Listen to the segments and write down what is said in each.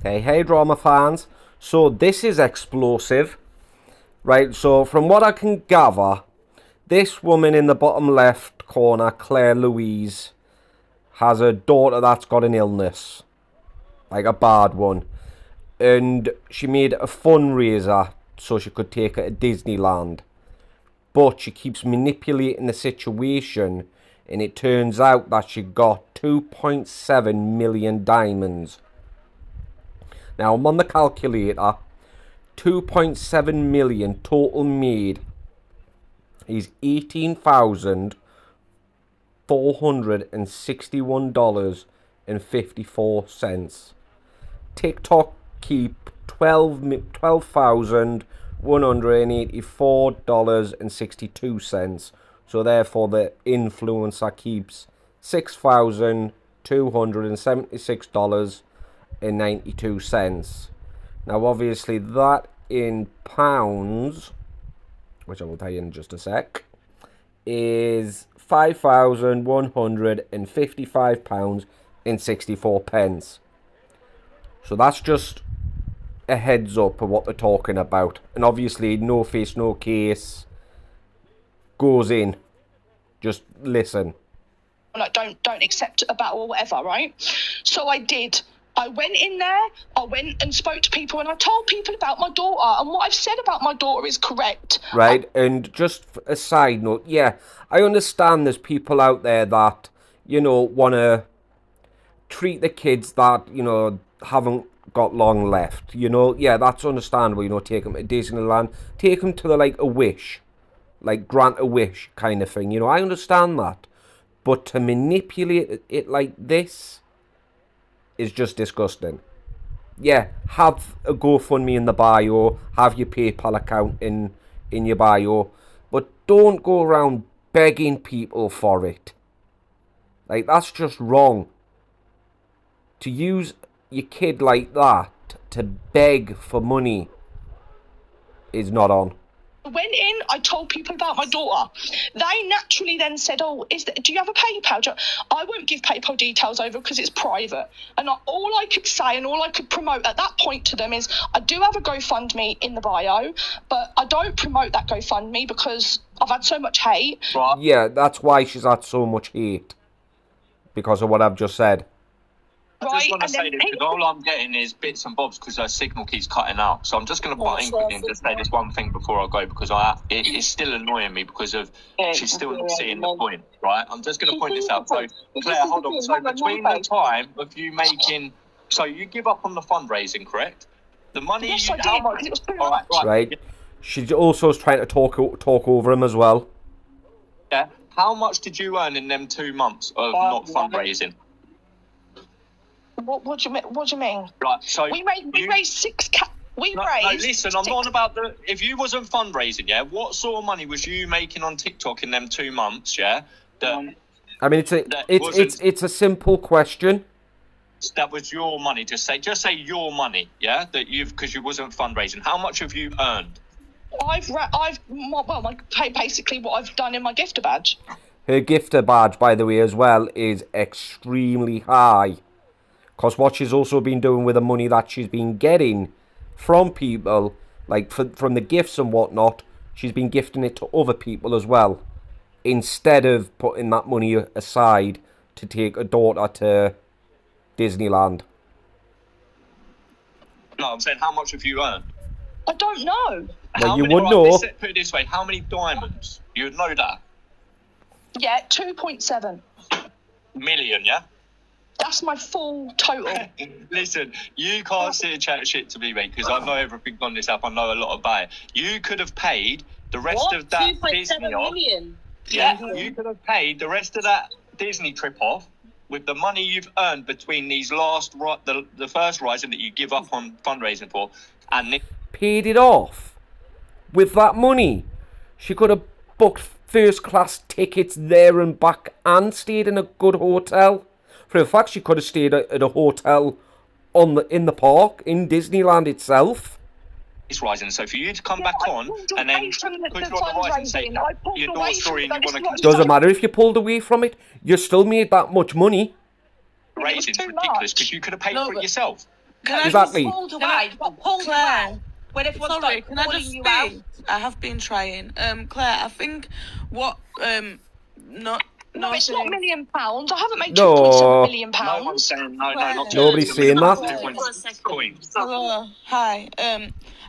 Okay, hey drama fans. So this is explosive, right? So from what I can gather, this woman in the bottom left corner, Claire Louise, has a daughter that's got an illness, like a bad one. And she made a fundraiser so she could take her to Disneyland. But she keeps manipulating the situation, and it turns out that she got 2.7 million diamonds. Now, I'm on the calculator. 2.7 million total made is $18,461.54. TikTok keep $12,184.62. So therefore the influencer keeps $6,276.92. Now obviously that in pounds, which I will tell you in just a sec, is £5,155.64. So that's just a heads up of what they're talking about. And obviously no face, no case goes in. Just listen. Like don't accept a battle or whatever, right? So I did. I went in there, I went and spoke to people, and I told people about my daughter, and what I've said about my daughter is correct. Right, and just a side note, yeah, I understand there's people out there that, you know, want to treat the kids that, you know, haven't got long left, you know, yeah, that's understandable, you know, take them to Disneyland, take them to the, like, a wish, like, grant a wish kind of thing, you know, I understand that, but to manipulate it like this is just disgusting. Yeah, have a GoFundMe in the bio, have your PayPal account in your bio, but don't go around begging people for it. Like, that's just wrong. To use your kid like that to beg for money is not on. I went in, I told people about my daughter. They naturally then said, do you have a PayPal? I won't give PayPal details over because it's private. And all I could say and all I could promote at that point to them is, I do have a GoFundMe in the bio, but I don't promote that GoFundMe because I've had so much hate. Right. Yeah, that's why she's had so much hate. Because of what I've just said. I just want to say this, because all I'm getting is bits and bobs because her signal keeps cutting out. So I'm just going to butt in quickly and just say this one thing before I go, because it's still annoying me because of she's still not seeing the point, right? I'm just going to point this out. So, Claire, hold on. So between the time of you making... So you give up on the fundraising, correct? The money... Yes, I did. Much, it was too much. Right. She also is trying to talk over him as well. Yeah. How much did you earn in them 2 months of not fundraising? What do you mean? Right, so we raised 6K. No, listen, I'm not about the... If you wasn't fundraising, yeah, what sort of money was you making on TikTok in them 2 months, yeah? I mean, it's a simple question. That was your money. Just say your money, yeah? That because you wasn't fundraising. How much have you earned? Basically what I've done in my gifter badge. Her gifter badge, by the way, as well, is extremely high. Because what she's also been doing with the money that she's been getting from people, like from the gifts and whatnot, she's been gifting it to other people as well. Instead of putting that money aside to take a daughter to Disneyland. No, I'm saying how much have you earned? I don't know. Well, you would know. Put it this way, how many diamonds? You would know that. Yeah, 2.7 million, yeah? That's my full total. Listen, you can't sit and chat shit to me, mate, because I know everything on this app. I know a lot about it. You could have paid the rest of that Disney million? Yeah, you could have paid the rest of that Disney trip off with the money you've earned between these the first rising that you give up on fundraising for, and paid it off with that money. She could have booked first class tickets there and back and stayed in a good hotel. For a fact, she could have stayed at a hotel in the park in Disneyland itself. It's rising. So for you to come back on and then put you on the rising, say your story and you want to continue. Doesn't matter if you pulled away from it. You still made that much money. Raising ridiculous because you could have paid for it yourself. Exactly. Pulled away. What pulled Claire, away? When everyone's sorry, like can I calling just you out. speak? I have been trying. Claire, I think what not No, it's not £1 million. I haven't made No. £2.7 million. No one's saying no, not Nobody's saying that. Everyone's coins. Hello, hi.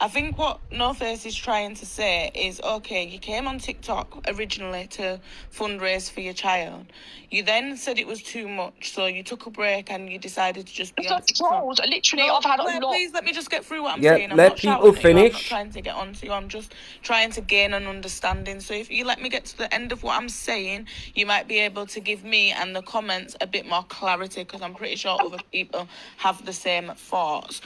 I think what noface is trying to say is, okay, you came on TikTok originally to fundraise for your child. You then said it was too much, so you took a break and you decided to just be It's on not TikTok. trolls. Literally, No, I've had a Claire, lot. please let me just get through what I'm Yeah, saying. I'm let not people shouting at you. I'm not finish. trying to get on to you. I'm just trying to gain an understanding. So if you let me get to the end of what I'm saying, you might be able to give me and the comments a bit more clarity, because I'm pretty sure other people have the same thoughts.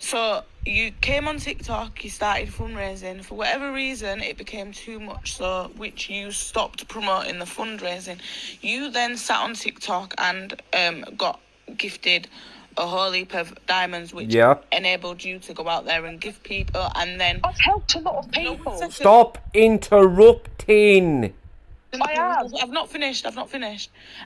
So you came on TikTok, you started fundraising. For whatever reason, it became too much, so which you stopped promoting the fundraising. You then sat on TikTok and got gifted a whole heap of diamonds, which enabled you to go out there and give people, and then I've helped a lot of people. Stop interrupting. I have. I've not finished.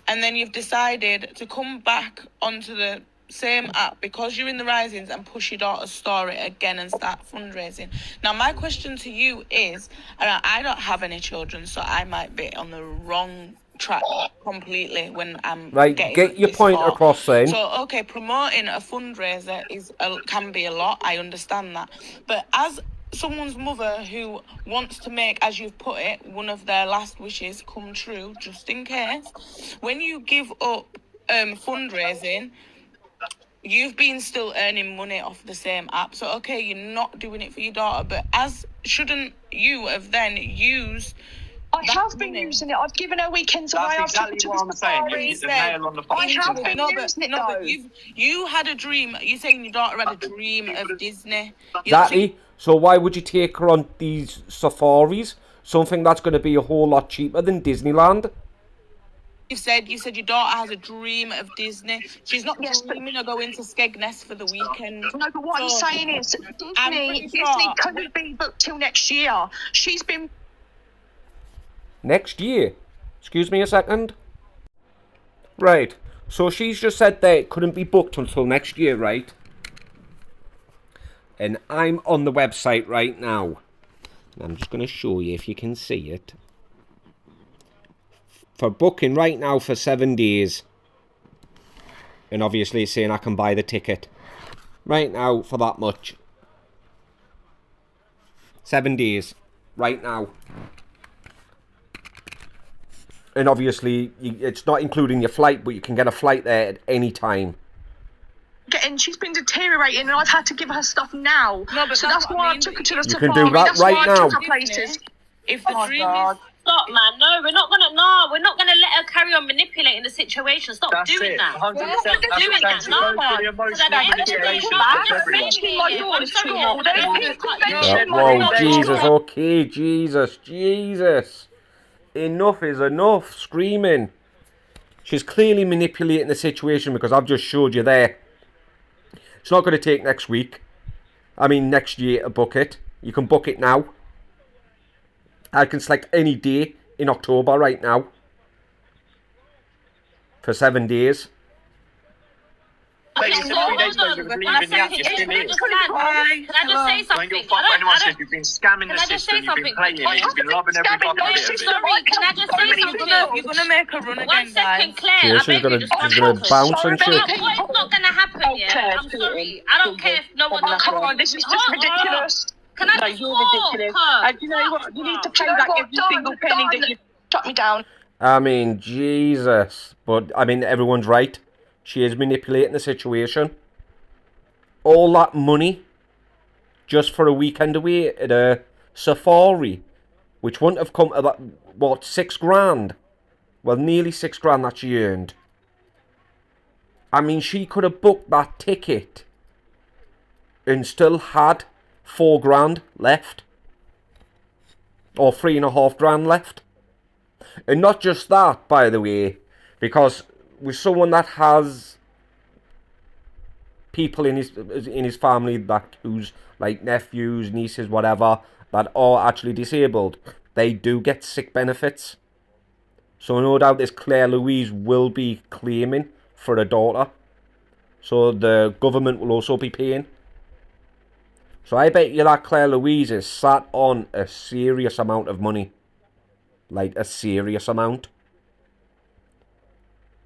And then you've decided to come back onto the same app because you're in the Risings and push your daughter's story again and start fundraising. Now, my question to you is, and I don't have any children, so I might be on the wrong track completely when I'm getting get your this point far. across then. So, okay, promoting a fundraiser can be a lot. I understand that. But as someone's mother who wants to make, as you've put it, one of their last wishes come true, just in case, when you give up fundraising, you've been still earning money off the same app. So, okay, you're not doing it for your daughter, but shouldn't you have then used... I have been using it. I've given her weekends away. That's exactly what I'm saying. You hit the nail on the I have fucking been head. using it though. You had a dream. You're saying your daughter had a dream of Disney. Exactly. So why would you take her on these safaris? Something that's going to be a whole lot cheaper than Disneyland. You said your daughter has a dream of Disney. She's not dreaming of going to Skegness for the weekend. No, but what I'm saying is, Disney couldn't be booked till next year. She's been... Next year? Excuse me a second. Right. So she's just said that it couldn't be booked until next year, right? And I'm on the website right now. I'm just going to show you if you can see it. For booking right now for 7 days. And obviously it's saying I can buy the ticket. Right now for that much. 7 days. Right now. And obviously it's not including your flight, but you can get a flight there at any time. She's been deteriorating and I've had to give her stuff now. No, but so that's why I took her to the safari. You can do that that's right why now. I took her places. If the dream is... Stop, man. No, we're not gonna let her carry on manipulating the situation. Stop doing that. 100%. We're not doing that. No, Whoa, Jesus, okay, Jesus. Enough is enough, screaming. She's clearly manipulating the situation because I've just showed you there. It's not going to take next year to book it. You can book it now. I can select any day in October right now. For 7 days. Okay, so hold on. Can I just say something? Don't fuck anyone says you've been scamming the system, you've been playing it, you've been loving every fucking bit of it. Sorry, can I just say something? You're gonna make her run again, 1 second, Claire. Yeah, she's gonna bounce and shit. What is not gonna happen, yeah? I'm sorry. I don't care if no one... Come on, this is just ridiculous. Can I just you're ridiculous. And you know what? You need to pay back every single penny that you... Shut me down. I mean, Jesus. But, I mean, everyone's right. She is manipulating the situation. All that money just for a weekend away at a safari, which wouldn't have come to that, what, $6,000? Well, nearly $6,000 that she earned. I mean, she could have booked that ticket and still had $4,000 left. Or $3,500 left. And not just that, by the way, because with someone that has people in his family that who's like nephews, nieces, whatever, that are actually disabled, they do get sick benefits. So no doubt this Claire Louise will be claiming for a daughter. So the government will also be paying. So I bet you that Claire Louise is sat on a serious amount of money. Like a serious amount.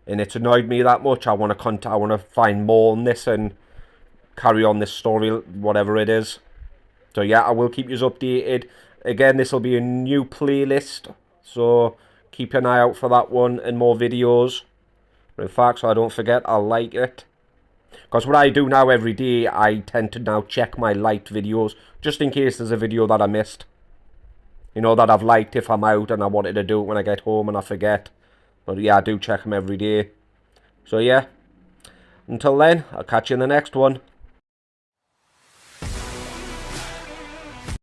And it's annoyed me that much. I want to find more on this and carry on this story, whatever it is. So yeah, I will keep you updated. Again, this will be a new playlist, so keep an eye out for that one and more videos. In fact, so I don't forget, I'll like it. Because what I do now every day, I tend to now check my liked videos, just in case there's a video that I missed. You know, that I've liked if I'm out and I wanted to do it when I get home and I forget. But yeah, I do check them every day. So yeah, until then, I'll catch you in the next one.